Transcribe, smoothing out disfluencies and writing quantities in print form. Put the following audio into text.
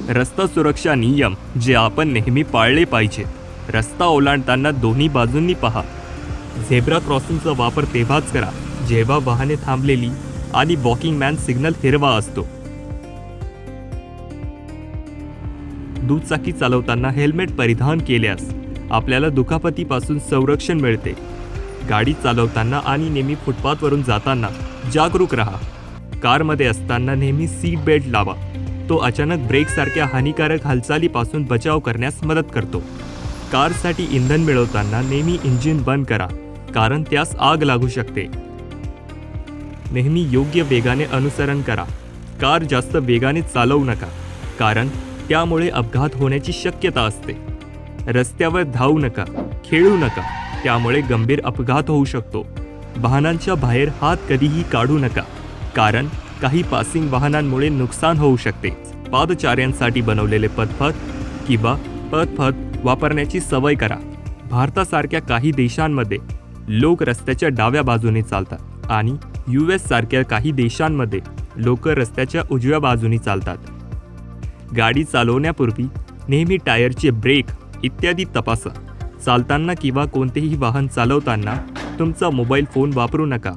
रस्ता सुरक्षा नियम जे आपण नेहमी पाळले पाहिजेत. रस्ता ओलांडताना दोन्ही बाजूंनी पहा. झेब्रा क्रॉसिंगचा वापर तेव्हाच करा जेव्हा वाहने थांबलेली आणि वॉकिंग मॅन सिग्नल हिरवा असतो. दुचाकी चालवताना हेल्मेट परिधान केल्यास आपल्याला दुखापतीपासून संरक्षण मिळते. गाडी चालवताना आणि नेहमी फुटपाथवरून जाताना जागरूक राहा. कारमध्ये असताना नेहमी सीट बेल्ट लावा. तो अचानक ब्रेकसारख्या हानिकारक हालचालीपासून बचाव करण्यास मदत करतो. कारसाठी इंधन मिळवताना नेहमी इंजिन बंद करा, कारण त्यास आग लागू शकते. नेहमी योग्य वेगाने अनुसरण करा. कार जास्त वेगाने चालवू नका, कारण त्यामुळे अपघात होण्याची शक्यता असते. रस्त्यावर धावू नका, खेळू नका, त्यामुळे गंभीर अपघात होऊ शकतो. वाहनांच्या बाहेर हात कधीही काढू नका, कारण काही पासिंग वाहनांमुळे नुकसान होऊ शकते. पादचाऱ्यांसाठी बनवलेले पदपथ किंवा पदपथ वापरण्याची सवय करा. भारतासारख्या काही देशांमध्ये लोक रस्त्याच्या डाव्या बाजूने चालतात आणि US सारख्या काही देशांमध्ये लोक रस्त्याच्या उजव्या बाजूने चालतात. गाडी चालवण्यापूर्वी नेहमी टायरचे ब्रेक इत्यादी तपासा. चालताना किंवा कोणतेही वाहन चालवताना तुमचा मोबाईल फोन वापरू नका.